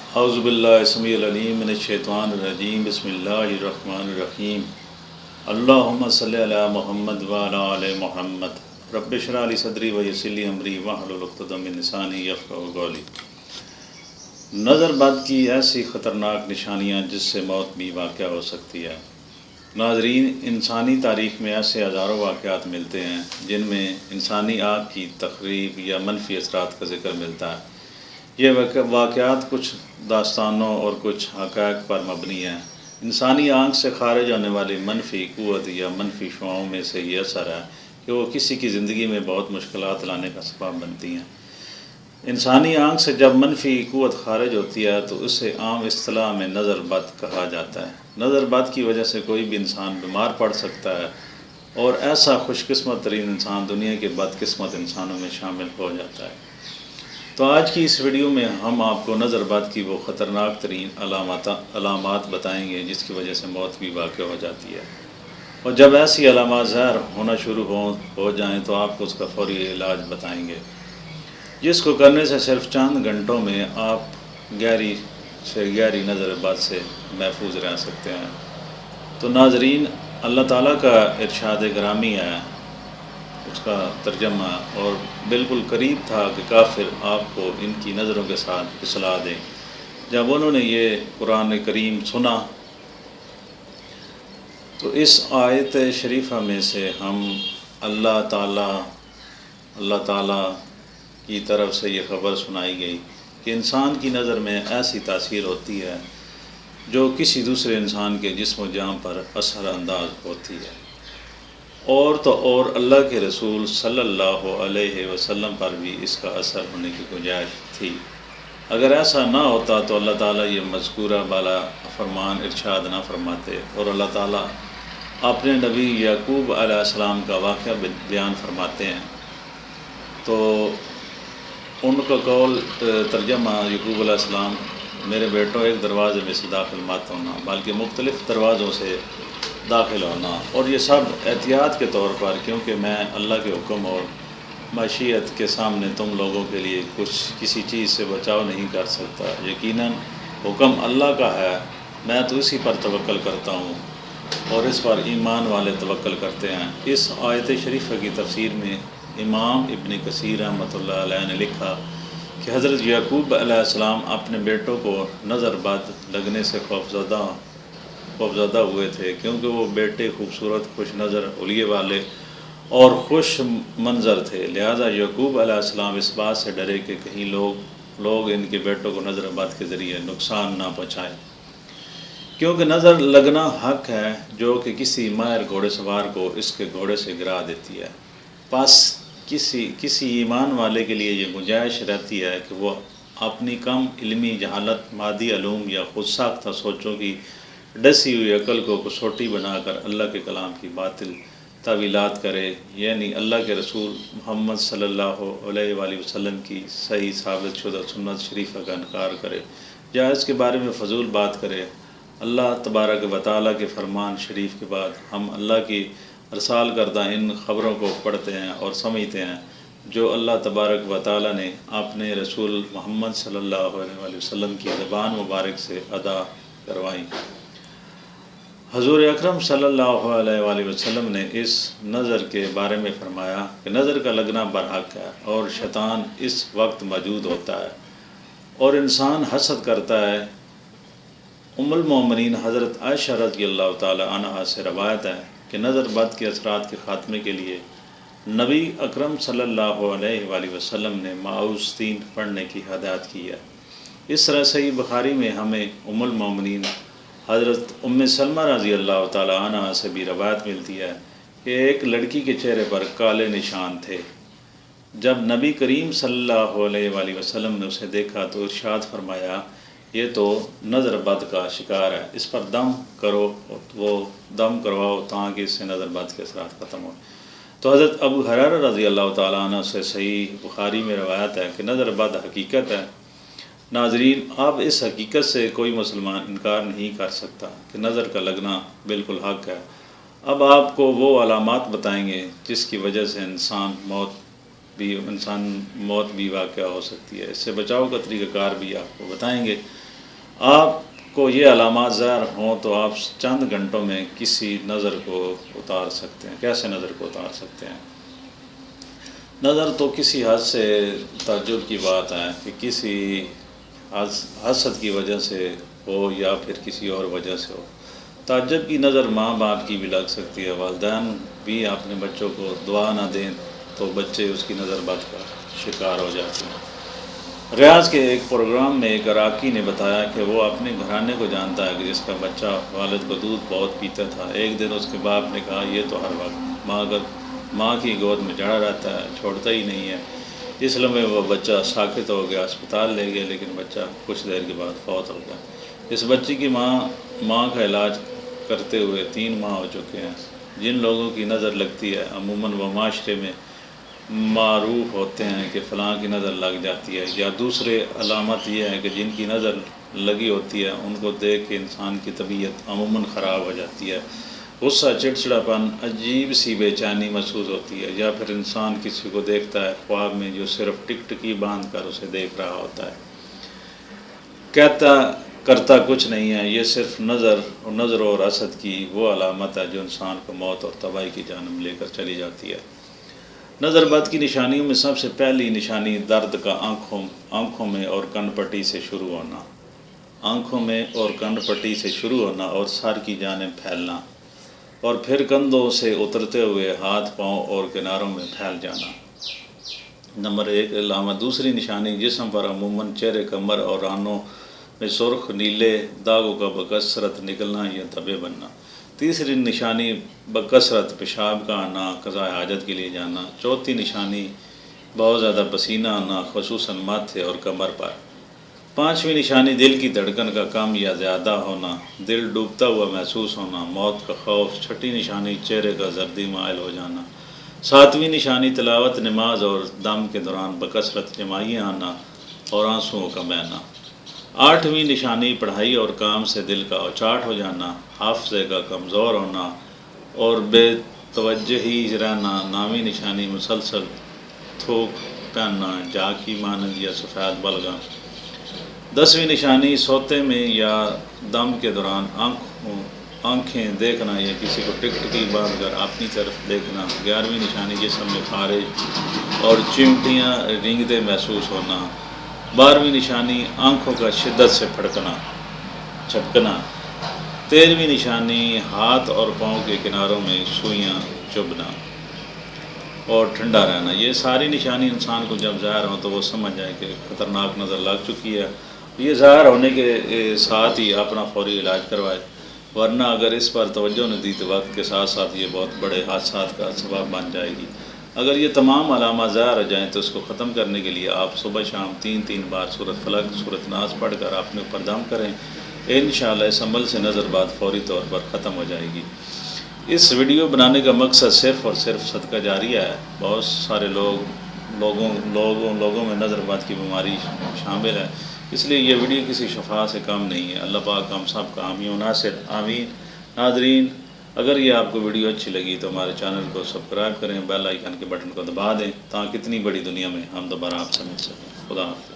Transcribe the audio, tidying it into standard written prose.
اعوذ باللہ السمیع العلیم من الشیطان الرجیم بسم اللہ الرحمن الرحیم اللہم صلی علی محمد وعلی آل محمد رب اشرح لی صدری ویسر لی امری واحلل عقدۃ من لسانی یفقہوا قولی۔ نظر بد کی ایسی خطرناک نشانیاں جس سے موت بھی واقع ہو سکتی ہے۔ ناظرین، انسانی تاریخ میں ایسے ہزاروں واقعات ملتے ہیں جن میں انسانی آنکھ کی تخریب یا منفی اثرات کا ذکر ملتا ہے۔ یہ واقعات کچھ داستانوں اور کچھ حقائق پر مبنی ہیں۔ انسانی آنکھ سے خارج ہونے والی منفی قوت یا منفی شعاؤں میں سے یہ اثر ہے کہ وہ کسی کی زندگی میں بہت مشکلات لانے کا سبب بنتی ہیں۔ انسانی آنکھ سے جب منفی قوت خارج ہوتی ہے تو اسے عام اصطلاح میں نظر بد کہا جاتا ہے۔ نظر بد کی وجہ سے کوئی بھی انسان بیمار پڑ سکتا ہے اور ایسا خوش قسمت ترین انسان دنیا کے بدقسمت انسانوں میں شامل ہو جاتا ہے۔ تو آج کی اس ویڈیو میں ہم آپ کو نظر بد کی وہ خطرناک ترین علامات بتائیں گے جس کی وجہ سے موت بھی واقع ہو جاتی ہے، اور جب ایسی علامات ظاہر ہونا شروع ہو جائیں تو آپ کو اس کا فوری علاج بتائیں گے، جس کو کرنے سے صرف چند گھنٹوں میں آپ گہری نظر بد سے محفوظ رہ سکتے ہیں۔ تو ناظرین، اللہ تعالیٰ کا ارشاد گرامی ہے، اس کا ترجمہ، اور بالکل قریب تھا کہ کافر آپ کو ان کی نظروں کے ساتھ پھسلا دیں۔ جب انہوں نے یہ قرآن کریم سنا تو اس آیت شریفہ میں سے ہم اللہ تعالیٰ کی طرف سے یہ خبر سنائی گئی کہ انسان کی نظر میں ایسی تاثیر ہوتی ہے جو کسی دوسرے انسان کے جسم و جان پر اثر انداز ہوتی ہے، اور تو اور اللہ کے رسول صلی اللہ علیہ وسلم پر بھی اس کا اثر ہونے کی گنجائش تھی۔ اگر ایسا نہ ہوتا تو اللہ تعالیٰ یہ مذکورہ بالا فرمان ارشاد نہ فرماتے، اور اللہ تعالیٰ اپنے نبی یعقوب علیہ السلام کا واقعہ بیان فرماتے ہیں۔ تو ان کا قول ترجمہ یعقوب علیہ السلام: میرے بیٹوں، ایک دروازے میں سے داخل مت ہونا بلکہ مختلف دروازوں سے داخل ہونا، اور یہ سب احتیاط کے طور پر، کیونکہ میں اللہ کے حکم اور مشیت کے سامنے تم لوگوں کے لیے کسی چیز سے بچاؤ نہیں کر سکتا۔ یقیناً حکم اللہ کا ہے، میں تو اسی پر توکل کرتا ہوں اور اس پر ایمان والے توکل کرتے ہیں۔ اس آیت شریفہ کی تفسیر میں امام ابن کثیر رحمۃ اللہ علیہ نے لکھا کہ حضرت یعقوب علیہ السلام اپنے بیٹوں کو نظر بد لگنے سے خوفزدہ ہوئے تھے، کیونکہ وہ بیٹے خوبصورت، خوش نظر، حلیے والے اور خوش منظر تھے۔ لہذا یعقوب علیہ السلام اس بات سے ڈرے کہ کہیں لوگ ان کے بیٹوں کو نظر بد کے ذریعے نقصان نہ پہنچائیں، کیونکہ نظر لگنا حق ہے جو کہ کسی ماہر گھوڑے سوار کو اس کے گھوڑے سے گرا دیتی ہے۔ پس کسی ایمان والے کے لیے یہ گنجائش رہتی ہے کہ وہ اپنی کم علمی جہالت، مادی علوم یا خود ساختہ سوچوں کی ڈسی ہوئی عقل کو کسوٹی بنا کر اللہ کے کلام کی باطل تعویلات کرے، یعنی اللہ کے رسول محمد صلی اللہ علیہ وآلہ وسلم کی صحیح ثابت شدہ سنت شریفہ کا انکار کرے، یا اس کے بارے میں فضول بات کرے۔ اللہ تبارک و تعالیٰ کے فرمان شریف کے بعد ہم اللہ کی ارسال کردہ ان خبروں کو پڑھتے ہیں اور سمجھتے ہیں جو اللہ تبارک و تعالیٰ نے اپنے رسول محمد صلی اللہ علیہ وآلہ وسلم کی زبان مبارک سے ادا کروائیں۔ حضور اکرم صلی اللہ علیہ وآلہ وسلم نے اس نظر کے بارے میں فرمایا کہ نظر کا لگنا برحق ہے، اور شیطان اس وقت موجود ہوتا ہے اور انسان حسد کرتا ہے۔ ام المومنین حضرت عائشہ رضی اللہ تعالی عنہا سے روایت ہے کہ نظر بد کے اثرات کے خاتمے کے لیے نبی اکرم صلی اللہ علیہ وآلہ وسلم نے معوذتین پڑھنے کی ہدایت کی ہے۔ اس طرح صحیح بخاری میں ہمیں ام المومنین حضرت ام سلمہ رضی اللہ تعالی عنہا سے بھی روایت ملتی ہے کہ ایک لڑکی کے چہرے پر کالے نشان تھے۔ جب نبی کریم صلی اللہ علیہ وآلہ وسلم نے اسے دیکھا تو ارشاد فرمایا، یہ تو نظر بد کا شکار ہے، اس پر دم کرو، وہ دم کرواؤ تاکہ اس سے نظر بد کے اثرات ختم ہو۔ تو حضرت ابو ہریرہ رضی اللہ تعالیٰ عنہ سے صحیح بخاری میں روایت ہے کہ نظر بد حقیقت ہے۔ ناظرین، اب اس حقیقت سے کوئی مسلمان انکار نہیں کر سکتا کہ نظر کا لگنا بالکل حق ہے۔ اب آپ کو وہ علامات بتائیں گے جس کی وجہ سے موت بھی واقع ہو سکتی ہے۔ اس سے بچاؤ کا طریقہ کار بھی آپ کو بتائیں گے۔ آپ کو یہ علامات ظاہر ہوں تو آپ چند گھنٹوں میں کسی نظر کو اتار سکتے ہیں۔ کیسے نظر کو اتار سکتے ہیں؟ نظر تو کسی حد سے تعجب کی بات ہے کہ کسی حسد کی وجہ سے ہو یا پھر کسی اور وجہ سے ہو۔ تعجب کی نظر ماں باپ کی بھی لگ سکتی ہے، والدین بھی اپنے بچوں کو دعا نہ دیں تو بچے اس کی نظر بد کا شکار ہو جاتے ہیں۔ ریاض کے ایک پروگرام میں ایک عراقی نے بتایا کہ وہ اپنے گھرانے کو جانتا ہے کہ جس کا بچہ والد کو دودھ بہت پیتا تھا۔ ایک دن اس کے باپ نے کہا یہ تو ہر وقت ماں کی گود میں جڑا رہتا ہے، چھوڑتا ہی نہیں ہے۔ اس لمحے وہ بچہ ساکت ہو گیا، اسپتال لے گئے، لیکن بچہ کچھ دیر کے بعد فوت ہو گیا۔ اس بچے کی ماں کا علاج کرتے ہوئے 3 ماہ ہو چکے ہیں۔ جن لوگوں کی نظر لگتی ہے عموماً وہ معاشرے میں معروف ہوتے ہیں کہ فلاں کی نظر لگ جاتی ہے، یا دوسرے علامت یہ ہے کہ جن کی نظر لگی ہوتی ہے ان کو دیکھ کے انسان کی طبیعت عموماً خراب ہو جاتی ہے۔ غصہ، چڑچڑاپن، عجیب سی بے چینی محسوس ہوتی ہے، یا پھر انسان کسی کو دیکھتا ہے خواب میں جو صرف ٹکٹکی باندھ کر اسے دیکھ رہا ہوتا ہے، کرتا کچھ نہیں ہے۔ یہ صرف نظر اور حسد کی وہ علامت ہے جو انسان کو موت اور تباہی کی جانب لے کر چلی جاتی ہے۔ نظر بد کی نشانیوں میں سب سے پہلی نشانی درد کا آنکھوں میں اور کن پٹی سے شروع ہونا۔ آنکھوں میں اور کن پٹی سے شروع ہونا اور سر کی جانب پھیلنا، اور پھر کندھوں سے اترتے ہوئے ہاتھ، پاؤں اور کناروں میں پھیل جانا۔ نمبر 1 علامت۔ دوسری نشانی جسم پر عموماً چہرے، کمر اور رانوں میں سرخ نیلے داغوں کا بکثرت نکلنا یا دھبے بننا۔ تیسری نشانی بکثرت پیشاب کا آنا، قضاء حاجت کے لیے جانا۔ چوتھی نشانی بہت زیادہ پسینہ آنا، خصوصاً ماتھے اور کمر پر۔ پانچویں نشانی دل کی دھڑکن کا کم یا زیادہ ہونا، دل ڈوبتا ہوا محسوس ہونا، موت کا خوف۔ چھٹی نشانی چہرے کا زردی مائل ہو جانا۔ ساتویں نشانی تلاوت، نماز اور دم کے دوران بکثرت جمائیاں آنا اور آنسوؤں کا بہنا۔ آٹھویں نشانی پڑھائی اور کام سے دل کا اچاٹ ہو جانا، حافظے کا کمزور ہونا اور بے توجہی رہنا۔ نویں نشانی مسلسل تھوک پہننا، جھانکی مانند یا سفید بلغم۔ 10ویں نشانی سوتے میں یا دم کے دوران آنکھیں دیکھنا یا کسی کو ٹکٹکی باندھ کر اپنی طرف دیکھنا۔ 11ویں نشانی جسم میں خارش اور چمٹیاں رینگتے محسوس ہونا۔ 12ویں نشانی آنکھوں کا شدت سے چھپکنا۔ 13ویں نشانی ہاتھ اور پاؤں کے کناروں میں سوئیاں چبھنا اور ٹھنڈا رہنا۔ یہ ساری نشانی انسان کو جب ظاہر ہوں تو وہ سمجھ جائے کہ خطرناک نظر لگ چکی ہے۔ یہ ظاہر ہونے کے ساتھ ہی اپنا فوری علاج کروائے، ورنہ اگر اس پر توجہ نہ دی تو وقت کے ساتھ ساتھ یہ بہت بڑے حادثات کا سبب بن جائے گی۔ اگر یہ تمام علامات ظاہر ہو جائیں تو اس کو ختم کرنے کے لیے آپ صبح شام 3 بار سورۃ فلق، سورۃ ناس پڑھ کر اپنے اوپر دم کریں۔ انشاءاللہ اس عمل سے نظر بد فوری طور پر ختم ہو جائے گی۔ اس ویڈیو بنانے کا مقصد صرف اور صرف صدقہ جاریہ ہے۔ بہت سارے لوگوں میں نظر بد کی بیماری شامل ہے، اس لیے یہ ویڈیو کسی شفا سے کم نہیں ہے۔ اللہ پاک ہم سب کا حامی و ناصر، آمین۔ ناظرین، اگر یہ آپ کو ویڈیو اچھی لگی تو ہمارے چینل کو سبسکرائب کریں، بیل آئیکن کے بٹن کو دبا دیں تاکہ اتنی بڑی دنیا میں ہم دوبارہ آپ سے مل سکیں۔ خدا حافظ۔